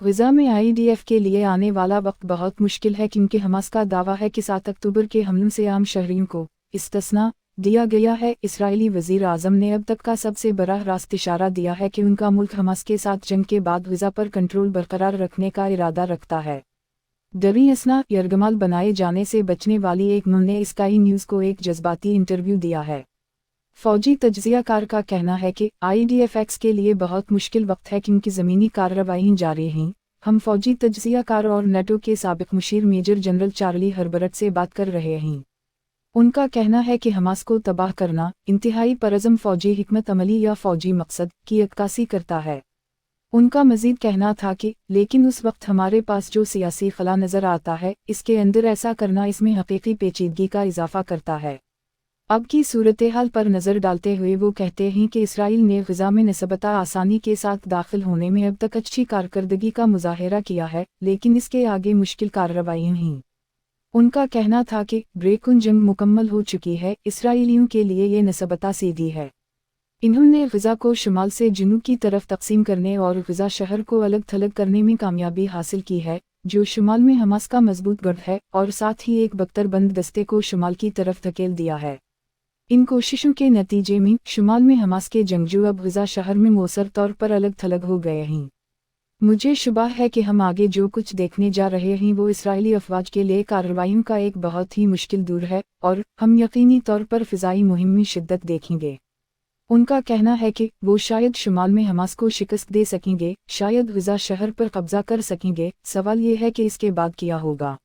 غزہ میں IDF کے لیے آنے والا وقت بہت مشکل ہے کیونکہ حماس کا دعویٰ ہے کہ 7 اکتوبر کے حملوں سے عام شہریوں کو استثناء دیا گیا ہے۔ اسرائیلی وزیر اعظم نے اب تک کا سب سے براہ راست اشارہ دیا ہے کہ ان کا ملک حماس کے ساتھ جنگ کے بعد غزہ پر کنٹرول برقرار رکھنے کا ارادہ رکھتا ہے۔ ڈری اسنا یرغمال بنائے جانے سے بچنے والی ایک نون نے اسکائی نیوز کو ایک جذباتی انٹرویو دیا ہے۔ فوجی تجزیہ کار کا کہنا ہے کہ IDF کے لیے بہت مشکل وقت ہے کیونکہ زمینی کارروائیاں جاری ہیں۔ ہم فوجی تجزیہ کار اور نیٹو کے سابق مشیر میجر جنرل چارلی ہربرٹ سے بات کر رہے ہیں۔ ان کا کہنا ہے کہ حماس کو تباہ کرنا انتہائی پرعزم فوجی حکمت عملی یا فوجی مقصد کی عکاسی کرتا ہے۔ ان کا مزید کہنا تھا کہ لیکن اس وقت ہمارے پاس جو سیاسی خلا نظر آتا ہے اس کے اندر ایسا کرنا اس میں حقیقی پیچیدگی کا اضافہ کرتا ہے۔ اب کی صورتحال پر نظر ڈالتے ہوئے وہ کہتے ہیں کہ اسرائیل نے غزہ میں نسبتاً آسانی کے ساتھ داخل ہونے میں اب تک اچھی کارکردگی کا مظاہرہ کیا ہے، لیکن اس کے آگے مشکل کارروائیاں ہیں۔ ان کا کہنا تھا کہ بریکن جنگ مکمل ہو چکی ہے، اسرائیلیوں کے لیے یہ نسبتاً سیدھی ہے۔ انہوں نے غزہ کو شمال سے جنوب کی طرف تقسیم کرنے اور غزہ شہر کو الگ تھلگ کرنے میں کامیابی حاصل کی ہے، جو شمال میں حماس کا مضبوط گڑھ ہے، اور ساتھ ہی ایک بختر بند دستے کو شمال کی طرف دھکیل دیا ہے۔ ان کوششوں کے نتیجے میں شمال میں حماس کے جنگجو اب غزہ شہر میں مؤثر طور پر الگ تھلگ ہو گئے ہیں۔ مجھے شبہ ہے کہ ہم آگے جو کچھ دیکھنے جا رہے ہیں وہ اسرائیلی افواج کے لیے کارروائیوں کا ایک بہت ہی مشکل دور ہے، اور ہم یقینی طور پر فضائی مہم میں شدت دیکھیں گے۔ ان کا کہنا ہے کہ وہ شاید شمال میں حماس کو شکست دے سکیں گے، شاید غزہ شہر پر قبضہ کر سکیں گے، سوال یہ ہے کہ اس کے بعد کیا ہوگا۔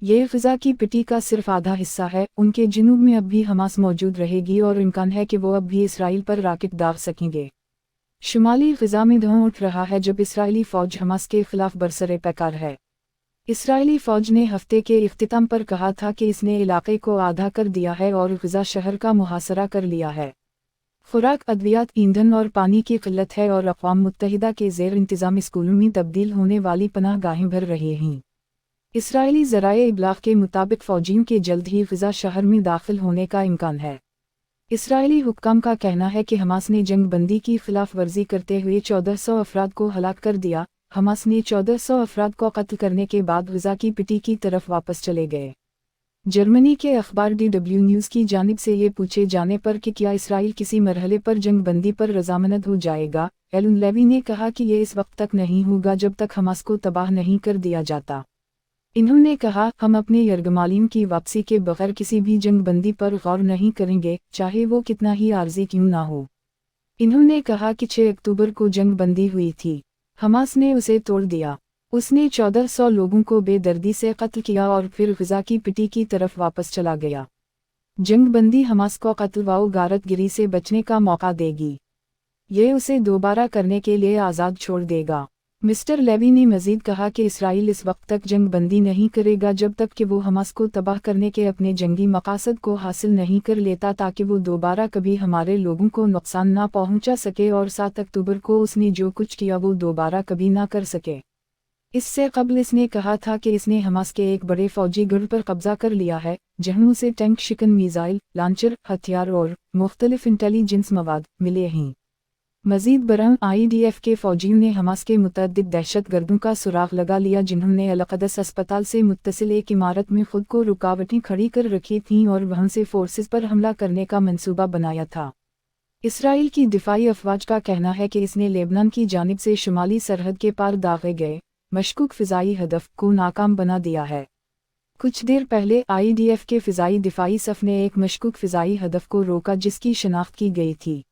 یہ غزہ کی پٹی کا صرف آدھا حصہ ہے، ان کے جنوب میں اب بھی حماس موجود رہے گی اور امکان ہے کہ وہ اب بھی اسرائیل پر راکٹ داغ سکیں گے۔ شمالی غزہ میں دھواں اٹھ رہا ہے جب اسرائیلی فوج حماس کے خلاف برسر پیکار ہے۔ اسرائیلی فوج نے ہفتے کے اختتام پر کہا تھا کہ اس نے علاقے کو آدھا کر دیا ہے اور غزہ شہر کا محاصرہ کر لیا ہے۔ خوراک، ادویات، ایندھن اور پانی کی قلت ہے اور اقوام متحدہ کے زیر انتظام اسکولوں میں تبدیل ہونے والی پناہ گاہیں بھر رہی ہیں۔ اسرائیلی ذرائع ابلاغ کے مطابق فوجیوں کے جلد ہی غزہ شہر میں داخل ہونے کا امکان ہے۔ اسرائیلی حکام کا کہنا ہے کہ حماس نے جنگ بندی کی خلاف ورزی کرتے ہوئے 1400 افراد کو ہلاک کر دیا۔ حماس نے 1400 افراد کو قتل کرنے کے بعد غزہ کی پٹی کی طرف واپس چلے گئے۔ جرمنی کے اخبار DW نیوز کی جانب سے یہ پوچھے جانے پر کہ کیا اسرائیل کسی مرحلے پر جنگ بندی پر رضامند ہو جائے گا، ایلن لیوی نے کہا کہ یہ اس وقت تک نہیں ہوگا جب تک حماس کو تباہ نہیں کر دیا جاتا۔ انہوں نے کہا، ہم اپنے یرغمالیوں کی واپسی کے بغیر کسی بھی جنگ بندی پر غور نہیں کریں گے، چاہے وہ کتنا ہی عارضی کیوں نہ ہو۔ انہوں نے کہا کہ 6 اکتوبر کو جنگ بندی ہوئی تھی، حماس نے اسے توڑ دیا۔ اس نے 1400 لوگوں کو بے دردی سے قتل کیا اور پھر غزہ کی پٹی کی طرف واپس چلا گیا۔ جنگ بندی حماس کو قتل و غارت گری سے بچنے کا موقع دے گی۔ یہ اسے دوبارہ کرنے کے لیے آزاد چھوڑ دے گا۔ مسٹر لیوی نے مزید کہا کہ اسرائیل اس وقت تک جنگ بندی نہیں کرے گا جب تک کہ وہ حماس کو تباہ کرنے کے اپنے جنگی مقاصد کو حاصل نہیں کر لیتا، تاکہ وہ دوبارہ کبھی ہمارے لوگوں کو نقصان نہ پہنچا سکے اور 7 اکتوبر کو اس نے جو کچھ کیا وہ دوبارہ کبھی نہ کر سکے۔ اس سے قبل اس نے کہا تھا کہ اس نے حماس کے ایک بڑے فوجی گڑھ پر قبضہ کر لیا ہے، جہاں اسے ٹینک شکن میزائل، لانچر، ہتھیار اور مختلف انٹیلی جنس مواد ملے ہیں۔ مزید برآں IDF کے فوجیوں نے حماس کے متعدد دہشت گردوں کا سراغ لگا لیا جنہوں نے القدس اسپتال سے متصل ایک عمارت میں خود کو رکاوٹیں کھڑی کر رکھی تھیں اور وہاں سے فورسز پر حملہ کرنے کا منصوبہ بنایا تھا۔ اسرائیل کی دفاعی افواج کا کہنا ہے کہ اس نے لیبنان کی جانب سے شمالی سرحد کے پار داغے گئے مشکوک فضائی ہدف کو ناکام بنا دیا ہے۔ کچھ دیر پہلے IDF کے فضائی دفاعی صف نے ایک مشکوک فضائی ہدف کو روکا جس کی شناخت کی گئی تھی۔